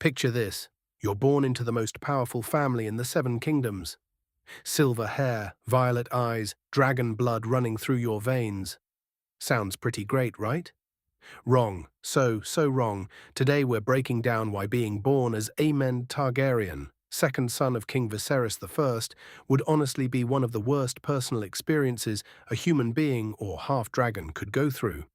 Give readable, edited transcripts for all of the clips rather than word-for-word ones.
Picture this. You're born into the most powerful family in the Seven Kingdoms. Silver hair, violet eyes, dragon blood running through your veins. Sounds pretty great, right? Wrong. So wrong. Today we're breaking down why being born as Aemond Targaryen, second son of King Viserys I, would honestly be one of the worst personal experiences a human being or half-dragon could go through.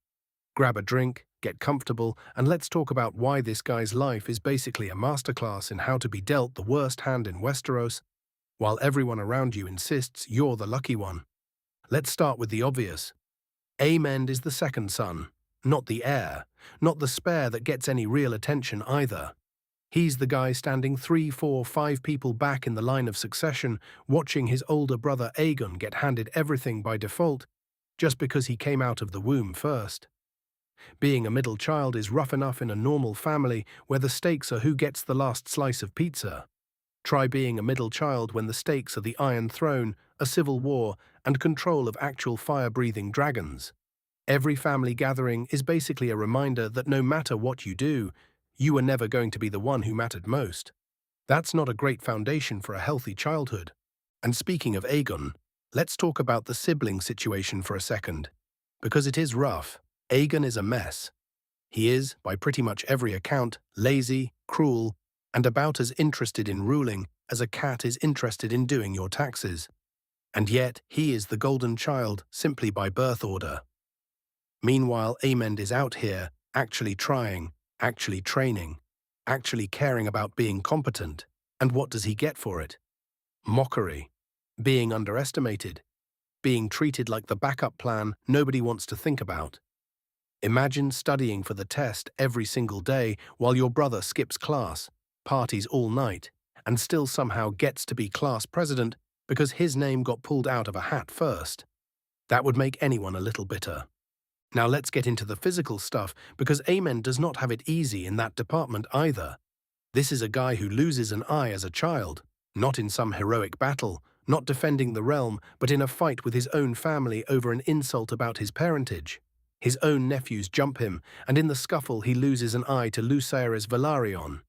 Grab a drink, get comfortable, and let's talk about why this guy's life is basically a masterclass in how to be dealt the worst hand in Westeros, while everyone around you insists you're the lucky one. Let's start with the obvious. Aemond is the second son, not the heir, not the spare that gets any real attention either. He's the guy standing 3, 4, 5 people back in the line of succession, watching his older brother Aegon get handed everything by default, just because he came out of the womb first. Being a middle child is rough enough in a normal family where the stakes are who gets the last slice of pizza. Try being a middle child when the stakes are the Iron Throne, a civil war, and control of actual fire-breathing dragons. Every family gathering is basically a reminder that no matter what you do, you are never going to be the one who mattered most. That's not a great foundation for a healthy childhood. And speaking of Aegon, let's talk about the sibling situation for a second. Because it is rough. Aegon is a mess. He is, by pretty much every account, lazy, cruel, and about as interested in ruling as a cat is interested in doing your taxes. And yet, he is the golden child simply by birth order. Meanwhile, Aemond is out here, actually trying, actually training, actually caring about being competent. And what does he get for it? Mockery. Being underestimated. Being treated like the backup plan nobody wants to think about. Imagine studying for the test every single day while your brother skips class, parties all night, and still somehow gets to be class president because his name got pulled out of a hat first. That would make anyone a little bitter. Now let's get into the physical stuff, because Aemond does not have it easy in that department either. This is a guy who loses an eye as a child, not in some heroic battle, not defending the realm, but in a fight with his own family over an insult about his parentage. His own nephews jump him, and in the scuffle he loses an eye to Lucerys Velaryon.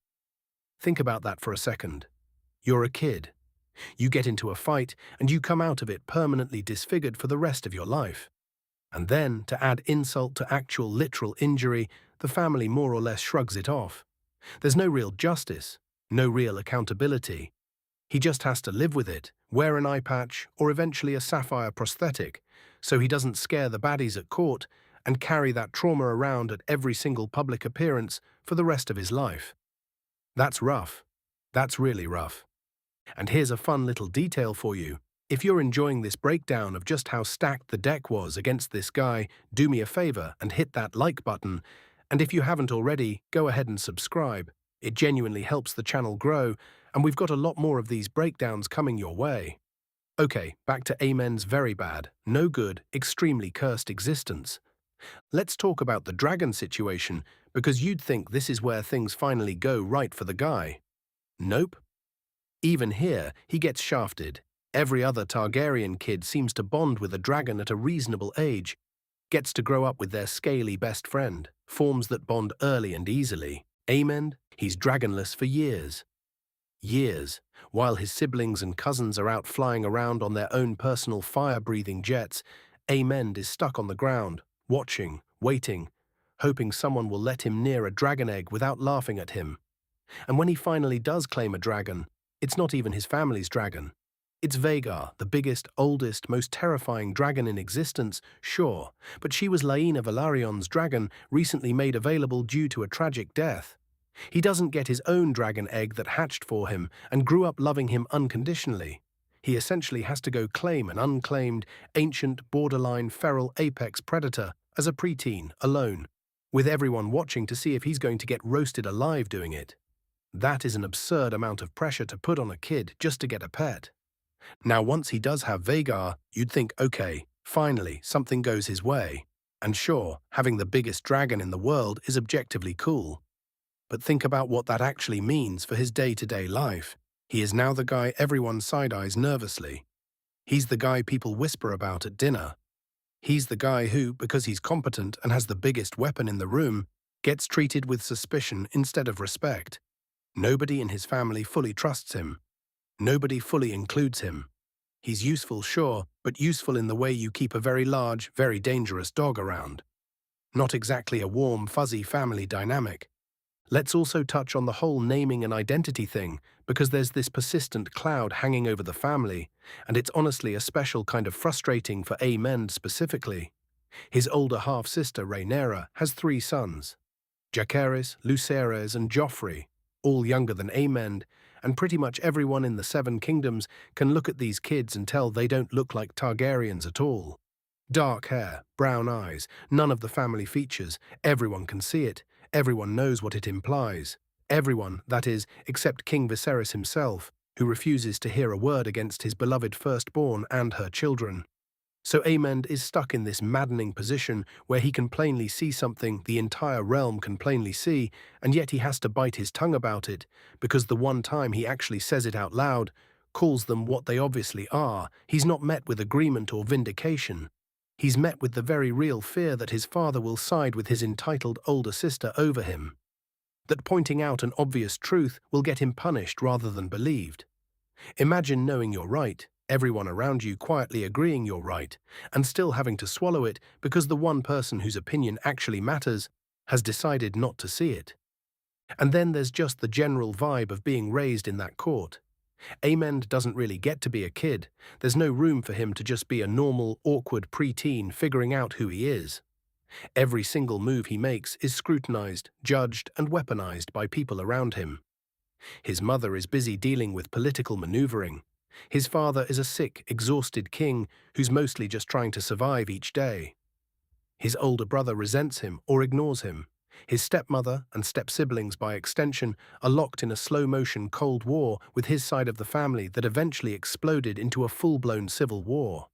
Think about that for a second. You're a kid. You get into a fight, and you come out of it permanently disfigured for the rest of your life. And then, to add insult to actual literal injury, the family more or less shrugs it off. There's no real justice, no real accountability. He just has to live with it, wear an eye patch, or eventually a sapphire prosthetic, so he doesn't scare the baddies at court, and carry that trauma around at every single public appearance for the rest of his life. That's rough. That's really rough. And here's a fun little detail for you. If you're enjoying this breakdown of just how stacked the deck was against this guy, do me a favor and hit that like button. And if you haven't already, go ahead and subscribe. It genuinely helps the channel grow, and we've got a lot more of these breakdowns coming your way. Okay, back to Aemond's very bad, no good, extremely cursed existence. Let's talk about the dragon situation, because you'd think this is where things finally go right for the guy. Nope. Even here, he gets shafted. Every other Targaryen kid seems to bond with a dragon at a reasonable age, gets to grow up with their scaly best friend, forms that bond early and easily. Aemond, he's dragonless for years. Years, while his siblings and cousins are out flying around on their own personal fire-breathing jets, Aemond is stuck on the ground, watching, waiting, hoping someone will let him near a dragon egg without laughing at him. And when he finally does claim a dragon, it's not even his family's dragon. It's Vhagar, the biggest, oldest, most terrifying dragon in existence, sure, but she was Laena Velaryon's dragon, recently made available due to a tragic death. He doesn't get his own dragon egg that hatched for him and grew up loving him unconditionally. He essentially has to go claim an unclaimed, ancient, borderline, feral apex predator as a preteen, alone, with everyone watching to see if he's going to get roasted alive doing it. That is an absurd amount of pressure to put on a kid just to get a pet. Now, once he does have Vhagar, you'd think, okay, finally, something goes his way. And sure, having the biggest dragon in the world is objectively cool. But think about what that actually means for his day-to-day life. He is now the guy everyone side-eyes nervously. He's the guy people whisper about at dinner. He's the guy who, because he's competent and has the biggest weapon in the room, gets treated with suspicion instead of respect. Nobody in his family fully trusts him. Nobody fully includes him. He's useful, sure, but useful in the way you keep a very large, very dangerous dog around. Not exactly a warm, fuzzy family dynamic. Let's also touch on the whole naming and identity thing, because there's this persistent cloud hanging over the family, and it's honestly a special kind of frustrating for Aemond specifically. His older half-sister, Rhaenyra, has 3 sons, Jacaerys, Lucerys, and Joffrey, all younger than Aemond, and pretty much everyone in the Seven Kingdoms can look at these kids and tell they don't look like Targaryens at all. Dark hair, brown eyes, none of the family features, everyone can see it, everyone knows what it implies. Everyone, that is, except King Viserys himself, who refuses to hear a word against his beloved firstborn and her children. So Aemond is stuck in this maddening position where he can plainly see something the entire realm can plainly see, and yet he has to bite his tongue about it, because the one time he actually says it out loud, calls them what they obviously are, he's not met with agreement or vindication. He's met with the very real fear that his father will side with his entitled older sister over him. That pointing out an obvious truth will get him punished rather than believed. Imagine knowing you're right, everyone around you quietly agreeing you're right, and still having to swallow it because the one person whose opinion actually matters has decided not to see it. And then there's just the general vibe of being raised in that court. Aemond doesn't really get to be a kid. There's no room for him to just be a normal, awkward preteen figuring out who he is. Every single move he makes is scrutinized, judged, and weaponized by people around him. His mother is busy dealing with political maneuvering. His father is a sick, exhausted king who's mostly just trying to survive each day. His older brother resents him or ignores him. His stepmother and step-siblings, by extension, are locked in a slow-motion Cold War with his side of the family that eventually exploded into a full-blown civil war.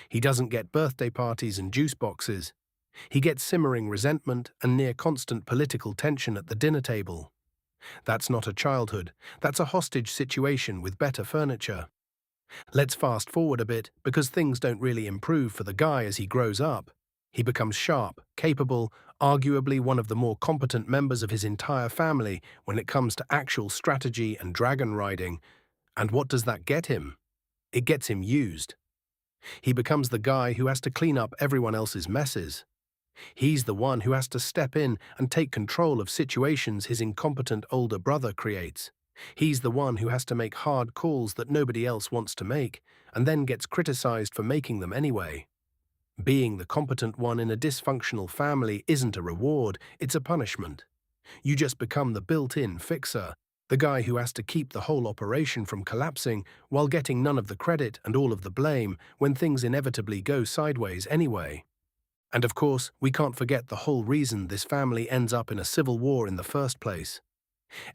He doesn't get birthday parties and juice boxes. He gets simmering resentment and near-constant political tension at the dinner table. That's not a childhood, that's a hostage situation with better furniture. Let's fast forward a bit, because things don't really improve for the guy as he grows up. He becomes sharp, capable, arguably one of the more competent members of his entire family when it comes to actual strategy and dragon riding. And what does that get him? It gets him used. He becomes the guy who has to clean up everyone else's messes. He's the one who has to step in and take control of situations his incompetent older brother creates. He's the one who has to make hard calls that nobody else wants to make, and then gets criticized for making them anyway. Being the competent one in a dysfunctional family isn't a reward, it's a punishment. You just become the built-in fixer, the guy who has to keep the whole operation from collapsing while getting none of the credit and all of the blame when things inevitably go sideways anyway. And of course, we can't forget the whole reason this family ends up in a civil war in the first place.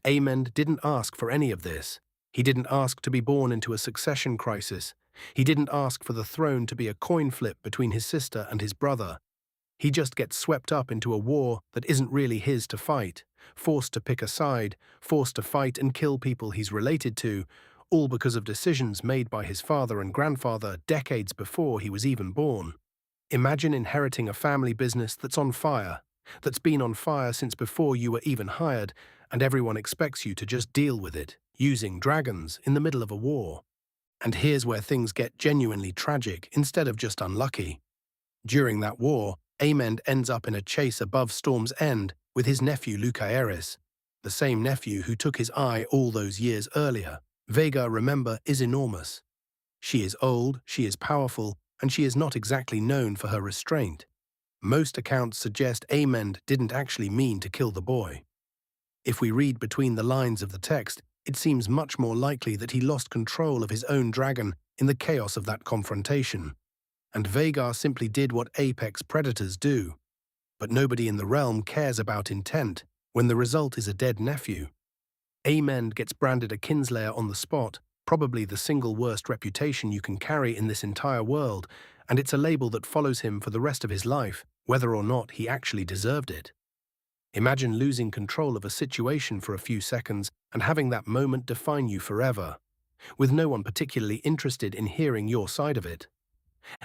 Aemond didn't ask for any of this. He didn't ask to be born into a succession crisis. He didn't ask for the throne to be a coin flip between his sister and his brother. He just gets swept up into a war that isn't really his to fight, forced to pick a side, forced to fight and kill people he's related to, all because of decisions made by his father and grandfather decades before he was even born. Imagine inheriting a family business that's on fire, that's been on fire since before you were even hired, and everyone expects you to just deal with it, using dragons in the middle of a war. And here's where things get genuinely tragic instead of just unlucky. During that war, Aemond ends up in a chase above Storm's End with his nephew Lucerys, the same nephew who took his eye all those years earlier. Vhagar, remember, is enormous. She is old, she is powerful, and she is not exactly known for her restraint. Most accounts suggest Aemond didn't actually mean to kill the boy. If we read between the lines of the text, it seems much more likely that he lost control of his own dragon in the chaos of that confrontation. And Vhagar simply did what apex predators do. But nobody in the realm cares about intent when the result is a dead nephew. Aemond gets branded a kinslayer on the spot, probably the single worst reputation you can carry in this entire world, and it's a label that follows him for the rest of his life, whether or not he actually deserved it. Imagine losing control of a situation for a few seconds and having that moment define you forever, with no one particularly interested in hearing your side of it.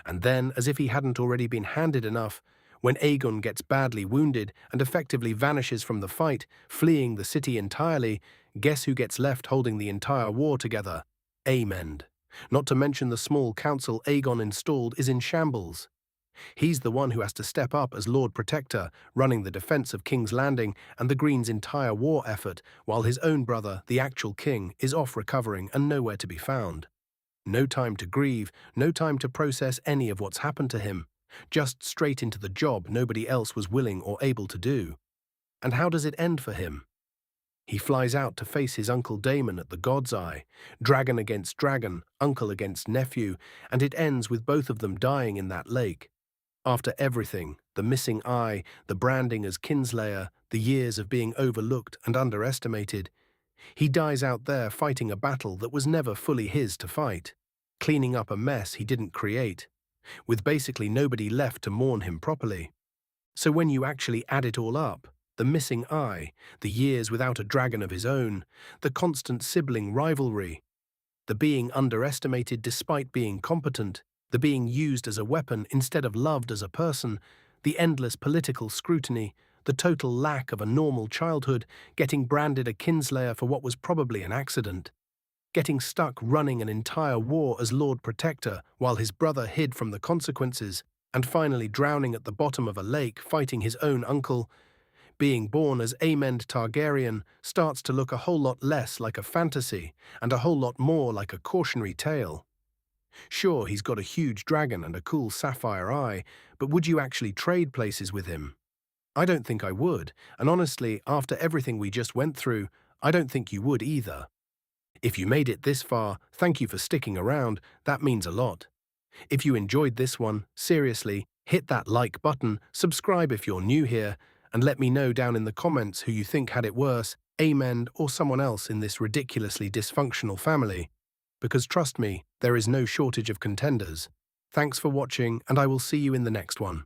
And then, as if he hadn't already been handed enough, when Aegon gets badly wounded and effectively vanishes from the fight, fleeing the city entirely, Guess who gets left holding the entire war together? Aemond. Not to mention the small council Aegon installed is in shambles. He's the one who has to step up as Lord Protector, running the defense of King's Landing and the Green's entire war effort, while his own brother, the actual king, is off recovering and nowhere to be found. No time to grieve, no time to process any of what's happened to him. Just straight into the job nobody else was willing or able to do. And how does it end for him? He flies out to face his uncle Daemon at the God's Eye, dragon against dragon, uncle against nephew, and it ends with both of them dying in that lake. After everything, the missing eye, the branding as kinslayer, the years of being overlooked and underestimated, he dies out there fighting a battle that was never fully his to fight, cleaning up a mess he didn't create, with basically nobody left to mourn him properly. So when you actually add it all up, the missing eye, the years without a dragon of his own, the constant sibling rivalry, the being underestimated despite being competent, the being used as a weapon instead of loved as a person, the endless political scrutiny, the total lack of a normal childhood, getting branded a kinslayer for what was probably an accident, getting stuck running an entire war as Lord Protector while his brother hid from the consequences, and finally drowning at the bottom of a lake fighting his own uncle. Being born as Aemond Targaryen starts to look a whole lot less like a fantasy and a whole lot more like a cautionary tale. Sure, he's got a huge dragon and a cool sapphire eye, but would you actually trade places with him? I don't think I would, and honestly, after everything we just went through, I don't think you would either. If you made it this far, thank you for sticking around, that means a lot. If you enjoyed this one, seriously, hit that like button, subscribe if you're new here, and let me know down in the comments who you think had it worse, Aemond or someone else in this ridiculously dysfunctional family. Because trust me, there is no shortage of contenders. Thanks for watching, and I will see you in the next one.